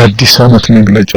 የአዲስ ዓመት መግለጫ።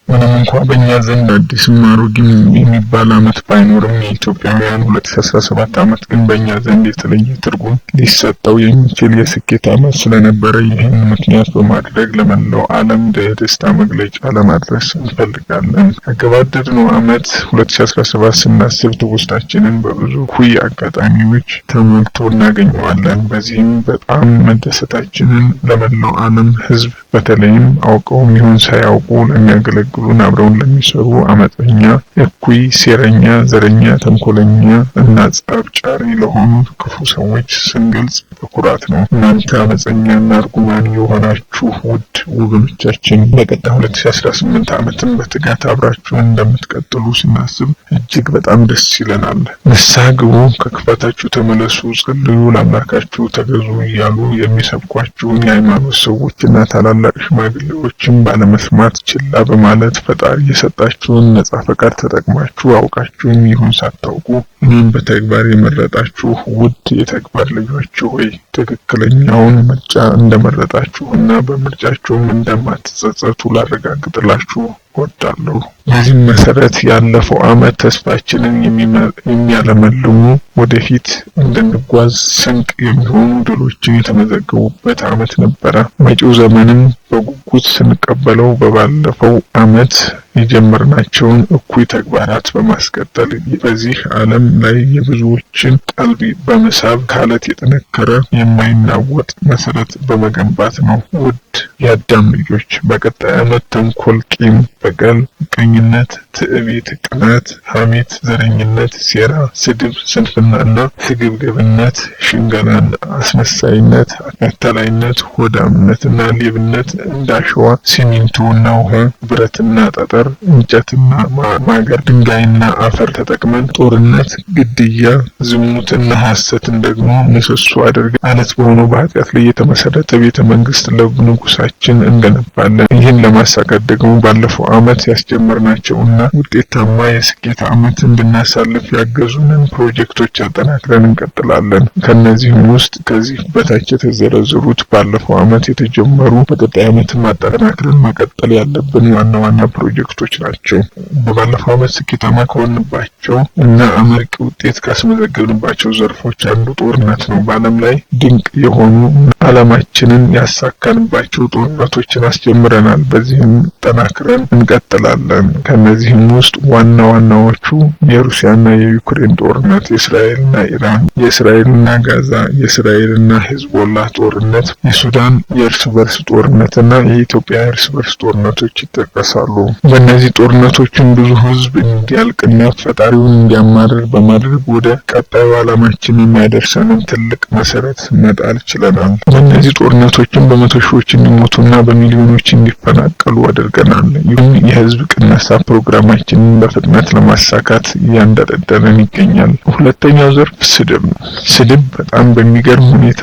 ምንም እንኳን በእኛ ዘንድ አዲስም አሮጌም የሚባል ዓመት ባይኖርም የኢትዮጵያውያን 2017 ዓመት ግን በእኛ ዘንድ የተለየ ትርጉም ሊሰጠው የሚችል የስኬት ዓመት ስለነበረ ይህን ምክንያት በማድረግ ለመላው ዓለም የደስታ መግለጫ ለማድረስ እንፈልጋለን። ያገባደድነው ዓመት 2017 ስናስብ ትውስታችንን በብዙ ሁይ አጋጣሚዎች ተሞልቶ እናገኘዋለን። በዚህም በጣም መደሰታችንን ለመላው ዓለም ሕዝብ በተለይም አውቀውም ይሁን ሳያውቁ ለሚያገለግሉን አብረውን ለሚሰሩ አመፀኛ፣ እኩይ፣ ሴረኛ፣ ዘረኛ፣ ተንኮለኛ እና ጸብ ጫሪ ለሆኑ ክፉ ሰዎች ስንገልጽ በኩራት ነው። እናንተ አመፀኛና እርጉማን የሆናችሁ ውድ ወገኖቻችን በቀጣይ 2018 ዓመትን በትጋት አብራችሁን እንደምትቀጥሉ ስናስብ እጅግ በጣም ደስ ይለናል። ንስሐ ግቡ፣ ከክፋታችሁ ተመለሱ፣ ጸልዩ፣ ለአምላካችሁ ተገዙ እያሉ የሚሰብኳችሁን የሃይማኖት ሰዎችና ታላላቅ ሽማግሌዎችን ባለመስማት ችላ በማለት ፈጣሪ የሰጣችሁን ነጻ ፈቃድ ተጠቅማችሁ አውቃችሁም ይሁን ሳታውቁ እኔም በተግባር የመረጣችሁ ውድ የተግባር ልጆች ሆይ ትክክለኛውን ምርጫ እንደመረጣችሁና በምርጫችሁም እንደማትጸጸቱ ላረጋግጥላችሁ እወዳለሁ። በዚህም መሰረት ያለፈው ዓመት ተስፋችንን የሚያለመልሙ ወደፊት እንድንጓዝ ስንቅ የሚሆኑ ድሎችን የተመዘገቡበት ዓመት ነበረ። መጪው ዘመንም በጉጉት ስንቀበለው በባለፈው ዓመት የጀመርናቸውን እኩይ ተግባራት በማስቀጠል በዚህ ዓለም ላይ የብዙዎችን ቀልብ በመሳብ ከአለት የጠነከረ የማይናወጥ መሰረት በመገንባት ነው። ውድ የአዳም ልጆች በቀጣይ ዓመት ተንኮል፣ ቂም፣ በቀል፣ ምቀኝነት፣ ትዕቢት፣ ቅናት፣ ሐሜት፣ ዘረኝነት፣ ሴራ፣ ስድብ፣ ስንፍናና ስግብግብነት፣ ሽንገላና አስመሳይነት፣ አታላይነት፣ ሆዳምነትና ሌብነት እንዳሸዋ፣ ሲሚንቶና ውሃ፣ ብረትና ጠጠር፣ እንጨትና ማገር፣ ድንጋይና አፈር ተጠቅመን ጦርነት፣ ግድያ፣ ዝሙትና ሐሰትን ደግሞ ምሰሶ አድርገን አለት በሆነው በኃጢአት ላይ የተመሰረተ ቤተ መንግስት ለንጉሳችን እንገነባለን። ይህን ለማሳካት ደግሞ ባለፈው ዓመት ያስጀመርናቸውና ውጤታማ የስኬት ዓመት እንድናሳልፍ ያገዙንን ፕሮጀክቶች አጠናክረን እንቀጥላለን። ከነዚህም ውስጥ ከዚህ በታች የተዘረዘሩት ባለፈው ዓመት የተጀመሩ በቀጣይ ዓመትም አጠናክረን መቀጠል ያለብን ዋና ዋና ፕሮጀክቶች ናቸው። በባለፈው ዓመት ስኬታማ ከሆንባቸው እና አመርቂ ውጤት ካስመዘገብንባቸው ዘርፎች አንዱ ጦርነት ነው። በዓለም ላይ ድንቅ የሆኑ ዓላማችንን ያሳካንባቸው ጦርነቶችን አስጀምረናል። በዚህም ጠናክረን እንቀጥላለን። ከነዚህም ውስጥ ዋና ዋናዎቹ የሩሲያና የዩክሬን ጦርነት፣ የእስራኤልና ኢራን፣ የእስራኤልና ጋዛ፣ የእስራኤልና ሂዝቦላ ጦርነት፣ የሱዳን የእርስ በርስ ጦርነትና የኢትዮጵያ የእርስ በርስ ጦርነቶች ይጠቀሳሉ። በእነዚህ ጦርነቶችን ብዙ ሕዝብ እንዲያልቅና ፈጣሪውን እንዲያማርር በማድረግ ወደ ቀጣዩ ዓላማችን የሚያደርሰንን ትልቅ መሰረት መጣል ችለናል። በእነዚህ ጦርነቶችን በመቶ ሺዎች እንዲሞቱና በሚሊዮኖች እንዲፈናቀሉ አድርገናል። ይህም የህዝብ ቅነሳ ፕሮግራማችንን በፍጥነት ለማሳካት እያንደረደረን ይገኛል። ሁለተኛው ዘርፍ ስድብ ነው። ስድብ በጣም በሚገርም ሁኔታ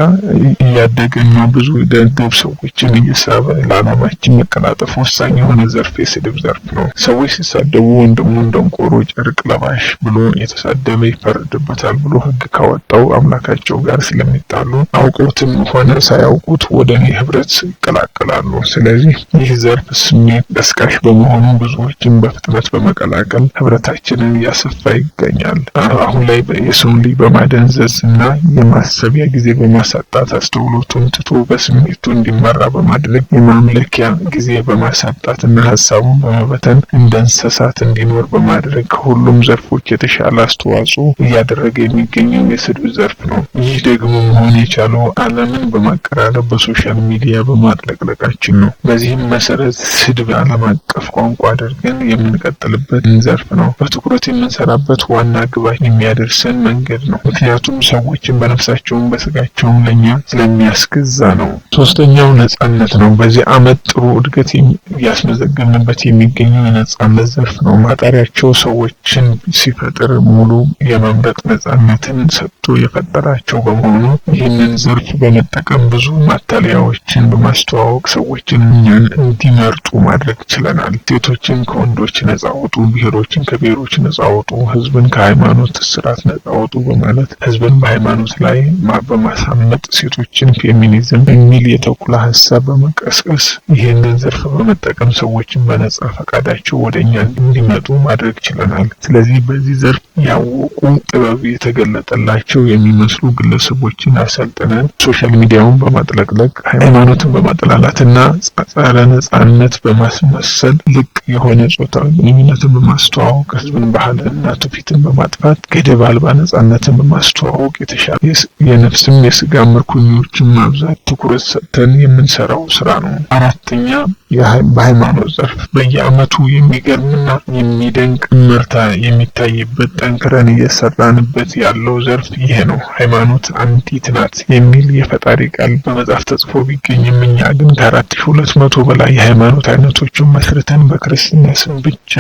እያደገና ብዙ ደደብ ሰዎችን እየሳበ ለዓላማችን መቀላጠፍ ወሳኝ የሆነ ዘርፍ የስድብ ዘርፍ ነው። ሰዎች ሲሳደቡ ወንድሙን ደንቆሮ ጨርቅ ለባሽ ብሎ የተሳደበ ይፈረድበታል ብሎ ህግ ካወጣው አምላካቸው ጋር ስለሚጣሉ አውቀውትም ሆነ ሳያውቁት ወደ ህብረት ይቀላቀላሉ። ስለዚህ ይህ ዘርፍ ስሜት ቀስቃሽ በመሆኑ ብዙዎችን በፍጥነት በመቀላቀል ህብረታችንን እያሰፋ ይገኛል። አሁን ላይ የሰውን ልጅ በማደንዘዝ እና የማሰቢያ ጊዜ በማሳጣት አስተውሎቱን ትቶ በስሜቱ እንዲመራ በማድረግ የማምለኪያ ጊዜ በማሳጣት እና ሀሳቡን በመበተን እንደ እንስሳት እንዲኖር በማድረግ ከሁሉም ዘርፎች የተሻለ አስተዋጽኦ እያደረገ የሚገኘው የስድብ ዘርፍ ነው። ይህ ደግሞ መሆን የቻለው ዓለምን በማቀራረብ በሶሻል ሚዲያ በማጥለቅለቃችን ነው። በዚህም መሰረት ስድብ ዓለም አቀፍ ቋንቋ አድርገን የምንቀጥልበት ዘርፍ ነው። በትኩረት የምንሰራበት ዋና ግባችን የሚያደርሰን መንገድ ነው። ምክንያቱም ሰዎችን በነፍሳቸውም በስጋቸውም ለኛ ስለሚያስገዛ ነው። ሶስተኛው ነጻነት ነው። በዚህ ዓመት ጥሩ እድገት ያስመዘገብንበት የሚገኝ የሚገኘው የነጻነት ዘርፍ ነው። ማጣሪያቸው ሰዎችን ሲፈጥር ሙሉ የመምረጥ ነጻነትን ሰጥቶ የፈጠራቸው በመሆኑ ይህንን ዘርፍ በመጠቀም ብዙ ማታለያዎችን በማስተዋወቅ ሰዎችን እኛን እንዲመርጡ ማድረግ ችለናል። ሴቶችን ከወንዶች ነጻ አውጡ፣ ብሔሮችን ከብሔሮች ነጻ አውጡ፣ ህዝብን ከሃይማኖት እስራት ነጻ አውጡ በማለት ህዝብን በሃይማኖት ላይ በማሳመጥ ሴቶችን ፌሚኒዝም የሚል የተኩላ ሀሳብ በመቀስቀስ ይህንን ዘርፍ በመጠቀም ሰዎችን በነጻ ፈቃዳቸው ወደኛ እንዲመጡ ማድረግ ችለናል። ስለዚህ በዚህ ዘርፍ ያወቁ ጥበብ የተገለጠላቸው የሚመስሉ ግለሰቦችን አሰልጥነን ሶሻል ሚዲያውን በማጥለቅለቅ ሃይማኖትን በማጥላላትና ጸረ ነጻነት በማስመሰል ልቅ የሆነ ጾታዊ ግንኙነትን በማስተዋወቅ ህዝብን ባህልና ትውፊትን በማጥፋት ገደብ አልባ ነጻነትን በማስተዋወቅ የተሻለ የነፍስም የስጋ ምርኮኞችን ማብዛት ትኩረት ሰጥተን የምንሰራው ስራ ነው። አራተኛ በሃይማኖት ዘርፍ በየዓመቱ የሚገርምና የሚደንቅ ምርታ የሚታይበት ጠንክረን እየሰራንበት ያለው ዘርፍ ይሄ ነው። ሃይማኖት አንዲት ናት የሚል የፈጣሪ ቃል በመጽሐፍ ተጽፎ ቢገኝም እኛ ግን ከ4200 በላይ የሃይማኖት አይነቶችን መስርተን በክርስትና ስም ብቻ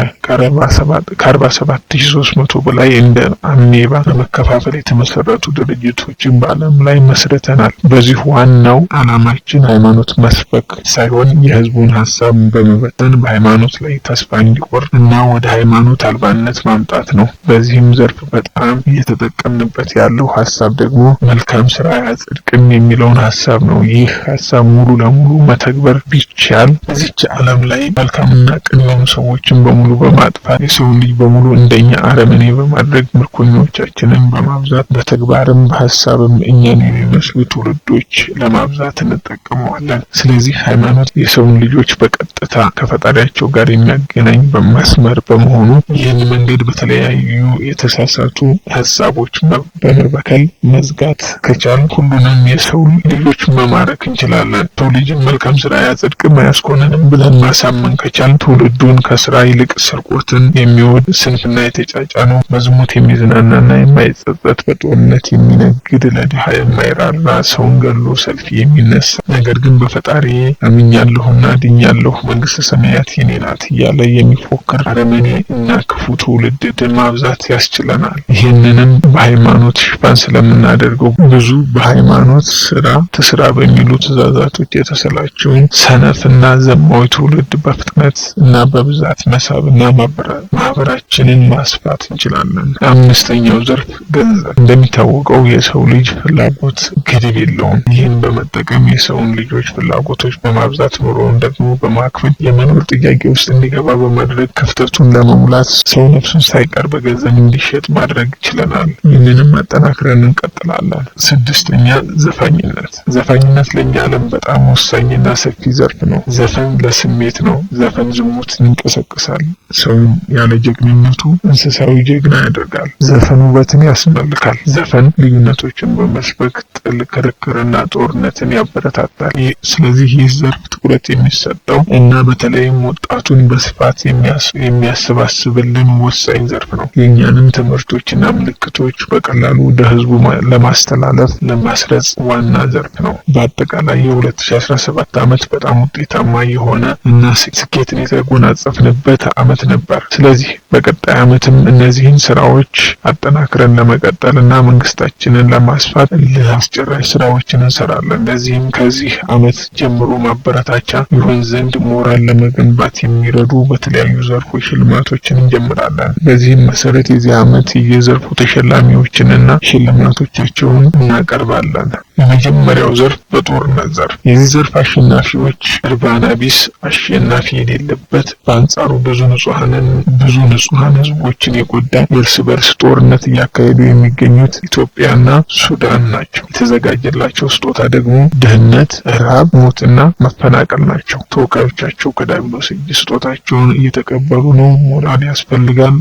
ከ47300 በላይ እንደ አሜባ በመከፋፈል የተመሰረቱ ድርጅቶችን በዓለም ላይ መስርተናል። በዚህ ዋናው ዓላማችን ሃይማኖት መስበክ ሳይሆን የህዝቡን ሀሳብ በመበተን በሃይማኖት ላይ ተስፋ እንዲቆርጥ እና ወደ ሃይማኖት አልባነት ማምጣት ነው። በዚህም ዘርፍ በጣም እየተጠቀምንበት ያለው ሀሳብ ደግሞ መልካም ስራ አያጸድቅም የሚለውን ሀሳብ ነው። ይህ ሀሳብ ሙሉ ለሙሉ መተግበር ቢቻል እዚች ዓለም ላይ መልካምና ቅን የሆኑ ሰዎችን በሙሉ በማጥፋት የሰውን ልጅ በሙሉ እንደኛ አረመኔ በማድረግ ምርኮኞቻችንን በማብዛት በተግባርም በሀሳብም እኛን የሚመስሉ ትውልዶች ለማብዛት እንጠቀመዋለን። ስለዚህ ሃይማኖት የሰውን ልጆች በቀጥታ ከፈጣሪያቸው ጋር የሚያገናኝ በመስመር በመሆኑ ይህን መንገድ በተለያዩ የተሳሳቱ ሀሳቦች በመበከል መዝጋት ከቻል ሁሉንም የሰው ልጆች መማረክ እንችላለን። ሰው ልጅን መልካም ስራ አያጸድቅም አያስኮንንም ብለን ማሳመን ከቻል ትውልዱን ከስራ ይልቅ ስርቆትን የሚወድ ስንፍና የተጫጫነው በዝሙት የሚዝናናና የማይጸጸት በጦርነት የሚነግድ ለድሃ የማይራራ ሰውን ገሎ ሰልፍ የሚነሳ ነገር ግን በፈጣሪ አምኛለሁና ድኛለሁ መንግስተ ሰማያት የኔ ናት እያለ የሚፎክር አረመኔ እና ክፉ ትውልድ ማብዛት ያስችለናል። ይህንንም በሃይማኖት ሽፋን ስለምናደርገው ብዙ በሃይማኖት ስራ በሚሉ ትእዛዛቶች የተሰላቸውን ሰነፍና ዘማዊ ትውልድ በፍጥነት እና በብዛት መሳብና ማህበራችንን ማስፋት እንችላለን። አምስተኛው ዘርፍ ገንዘብ። እንደሚታወቀው የሰው ልጅ ፍላጎት ገደብ የለውም። ይህን በመጠቀም የሰውን ልጆች ፍላጎቶች በማብዛት ኑሮውን ደግሞ በማክፈል የመኖር ጥያቄ ውስጥ እንዲገባ በማድረግ ክፍተቱን ለመሙላት ሰው ነፍሱን ሳይቀር በገንዘብ እንዲሸጥ ማድረግ ችለናል። ይህንንም አጠናክረን እንቀጥላለን። ስድስተኛ ዘፋኝነት። ዘፋኝነት ለኛ ዓለም በጣም ወሳኝና ሰፊ ዘርፍ ነው። ዘፈን ለስሜት ነው። ዘፈን ዝሙትን ይቀሰቅሳል። ሰውን ያለ ጀግንነቱ እንስሳዊ ጀግና ያደርጋል። ዘፈን ውበትን ያስመልካል። ዘፈን ልዩነቶችን በመስበክ ጥል፣ ክርክርና ጦርነትን ያበረታታል። ስለዚህ ይህ ዘርፍ ትኩረት የሚሰጠው እና በተለይም ወጣቱን በስፋት የሚያሰባስብልን ወሳኝ ዘርፍ ነው። የእኛንም ትምህርቶችና ምልክቶች በቀላሉ ወደ ህዝቡ ለማስተላለፍ ለማስረጽ ዋና ዘርፍ ነው። በአጠቃላይ የ2017 ዓመት በጣም ውጤታማ የሆነ እና ስኬትን የተጎናጸፍንበት ዓመት ነበር። ስለዚህ በቀጣይ ዓመትም እነዚህን ስራዎች አጠናክረን ለመቀጠል እና መንግስታችንን ለማስፋት ለአስጨራሽ ስራዎችን እንሰራለን። ለዚህም ከዚህ ዓመት ጀምሮ ማበረታቻ ይሆን ዘንድ ሞራል ለመገንባት የሚረዱ በተለያዩ ዘርፎች ሽልማቶችን እንጀምራለን። በዚህም መሰረት የዚህ ዓመት የዘርፉ ተሸላሚዎችንና ሽልማቶቻቸውን እናቀርባለን። የመጀመሪያው ዘርፍ በጦርነት ዘርፍ። የዚህ ዘርፍ አሸናፊዎች እርባና ቢስ አሸናፊ የሌለበት በአንጻሩ ብዙ ንጹሃን ህዝቦችን የጎዳ የእርስ በርስ ጦርነት እያካሄዱ የሚገኙት ኢትዮጵያና ሱዳን ናቸው። የተዘጋጀላቸው ስጦታ ደግሞ ድህነት፣ ረሃብ፣ ሞትና መፈናቀል ናቸው። ተወካዮቻቸው ከዳቢሎስ እጅ ስጦታቸውን እየተቀበሉ ነው። ሞራል ያስፈልጋል።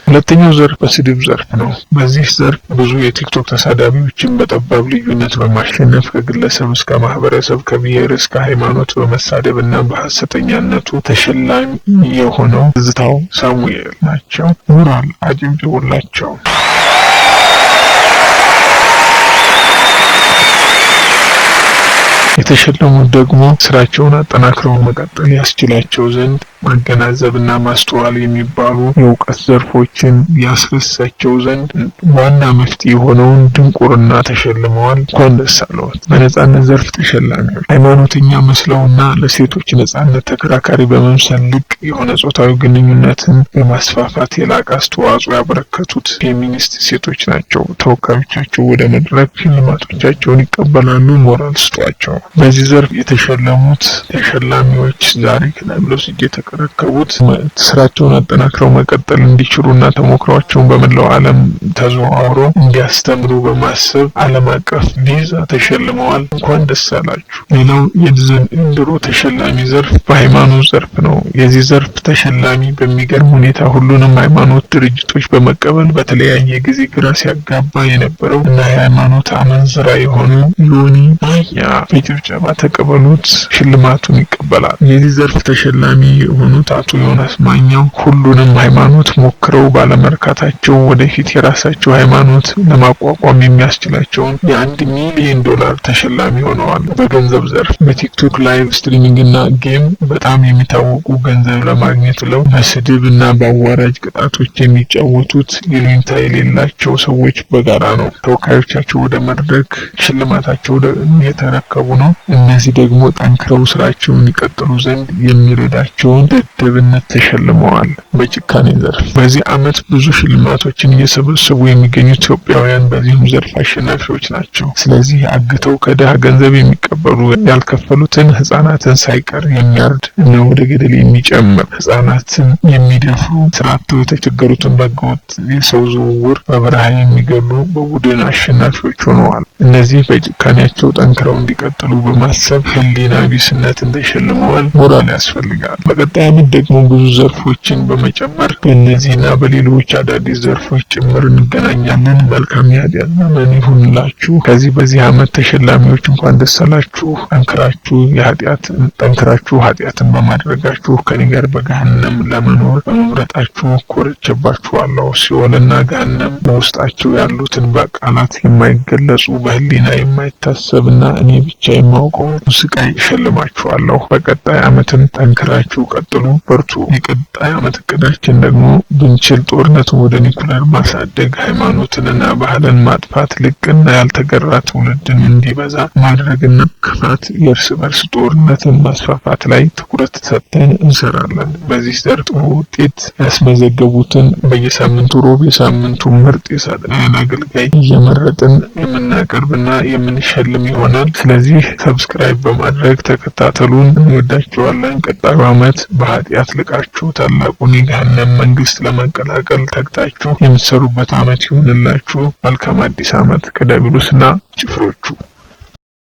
ሁለተኛው ዘርፍ በስድብ ዘርፍ ነው። በዚህ ዘርፍ ብዙ የቲክቶክ ተሳዳቢዎችን በጠባብ ልዩነት በማሸነፍ ከግለሰብ እስከ ማህበረሰብ ከብሔር እስከ ሃይማኖት በመሳደብ እና በሐሰተኛነቱ ተሸላሚ የሆነው ትዝታው ሳሙኤል ናቸው። ሞራል አጨብጭቡላቸው። የተሸለሙት ደግሞ ስራቸውን አጠናክረው መቀጠል ያስችላቸው ዘንድ ማገናዘብና ማስተዋል የሚባሉ የእውቀት ዘርፎችን ያስረሳቸው ዘንድ ዋና መፍትሄ የሆነውን ድንቁርና ተሸልመዋል። እንኳን ደስ አለዎት። በነጻነት ዘርፍ ተሸላሚዎች ሃይማኖተኛ መስለውና ለሴቶች ነጻነት ተከራካሪ በመምሰል ልቅ የሆነ ጾታዊ ግንኙነትን በማስፋፋት የላቀ አስተዋጽኦ ያበረከቱት ፌሚኒስት ሴቶች ናቸው። ተወካዮቻቸው ወደ መድረክ ሽልማቶቻቸውን ይቀበላሉ። ሞራል ስጧቸው። በዚህ ዘርፍ የተሸለሙት ተሸላሚዎች ዛሬ ከዳብሎስ የተከረከቡት ስራቸውን አጠናክረው መቀጠል እንዲችሉና ተሞክሯቸውን በመላው ዓለም ተዘዋውረው እንዲያስተምሩ በማሰብ ዓለም አቀፍ ቪዛ ተሸልመዋል። እንኳን ደስ አላችሁ። ሌላው የዘንድሮ ተሸላሚ ዘርፍ በሃይማኖት ዘርፍ ነው። የዚህ ዘርፍ ተሸላሚ በሚገርም ሁኔታ ሁሉንም ሃይማኖት ድርጅቶች በመቀበል በተለያየ ጊዜ ግራ ሲያጋባ የነበረው እና የሃይማኖት አመንዝራ የሆኑ ዮኒ ማኛ በጭብጨባ ተቀበሉት። ሽልማቱን ይቀበላል። የዚህ ዘርፍ ተሸላሚ የሆኑት አቶ ዮናስ ማኛው ሁሉንም ሃይማኖት ሞክረው ባለመርካታቸው ወደፊት የራሳቸው ሃይማኖት ለማቋቋም የሚያስችላቸውን የ1 ሚሊዮን ዶላር ተሸላሚ ሆነዋል። በገንዘብ ዘርፍ በቲክቶክ ላይቭ ስትሪሚንግ እና ጌም በጣም የሚታወቁ ገንዘብ ለማግኘት ብለው በስድብ እና በአዋራጅ ቅጣቶች የሚጫወቱት ይሉኝታ የሌላቸው ሰዎች በጋራ ነው። ተወካዮቻቸው ወደ መድረክ ሽልማታቸው የተረከቡ ነው። እነዚህ ደግሞ ጠንክረው ስራቸውን ይቀጥሉ ዘንድ የሚረዳቸውን ደደብነት ተሸልመዋል። በጭካኔ ዘርፍ በዚህ ዓመት ብዙ ሽልማቶችን እየሰበሰቡ የሚገኙ ኢትዮጵያውያን በዚህም ዘርፍ አሸናፊዎች ናቸው። ስለዚህ አግተው ከድሃ ገንዘብ የሚቀበሉ ያልከፈሉትን ህጻናትን ሳይቀር የሚያርድ እና ወደ ገደል የሚጨምር ህጻናትን የሚደፍሩ ስራቸው የተቸገሩትን በህገወጥ የሰው ዝውውር በበረሃ የሚገሉ በቡድን አሸናፊዎች ሆነዋል። እነዚህ በጭካኔያቸው ጠንክረው እንዲቀጥሉ በማሰብ ህሊና ቢስነትን ተሸልመዋል። ሞራል ያስፈልጋል። በቀጣይ ዓመት ደግሞ ብዙ ዘርፎችን በመጨመር በእነዚህና በሌሎች አዳዲስ ዘርፎች ጭምር እንገናኛለን። መልካም የኃጢአት ዘመን ይሁንላችሁ። በዚህ ዓመት ተሸላሚዎች እንኳን ደስ አላችሁ። ጠንክራችሁ ኃጢአትን በማድረጋችሁ ከኔ ጋር በገሃነም ለመኖር በመምረጣችሁ ኮርቼባችኋለሁ። ሲኦልና ገሃነም በውስጣቸው ያሉትን በቃላት የማይገለጹ በህሊና የማይታሰብና እኔ ብቻ የማውቀው ስቃይ እሸልማችኋለሁ። በቀጣይ ዓመትም ጠንክራችሁ ቀጥሉ፣ በርቱ። የቀጣይ ዓመት እቅዳችን ደግሞ ብንችል ጦርነትን ወደ ኒኩለር ማሳደግ፣ ሃይማኖትንና ባህልን ማጥፋት፣ ልቅና ያልተገራ ትውልድን እንዲበዛ ማድረግና ክፋት የእርስ በርስ ጦርነትን ማስፋፋት ላይ ትኩረት ሰጥተን እንሰራለን። በዚህ ዘርፍ ጥሩ ውጤት ያስመዘገቡትን በየሳምንቱ ሮብ የሳምንቱ ምርጥ የሳጥናውያን አገልጋይ እየመረጥን የምናቀርብና የምንሸልም ይሆናል። ስለዚህ ሰብስክራይብ በማድረግ ተከታተሉን። እንወዳችኋለን። ቀጣዩ ዓመት በኃጢአት ልቃችሁ ታላቁን የገሃነም መንግስት ለመቀላቀል ተግታችሁ የምትሰሩበት ዓመት ይሁንላችሁ። መልካም አዲስ ዓመት ከዲያብሎስና ጭፍሮቹ።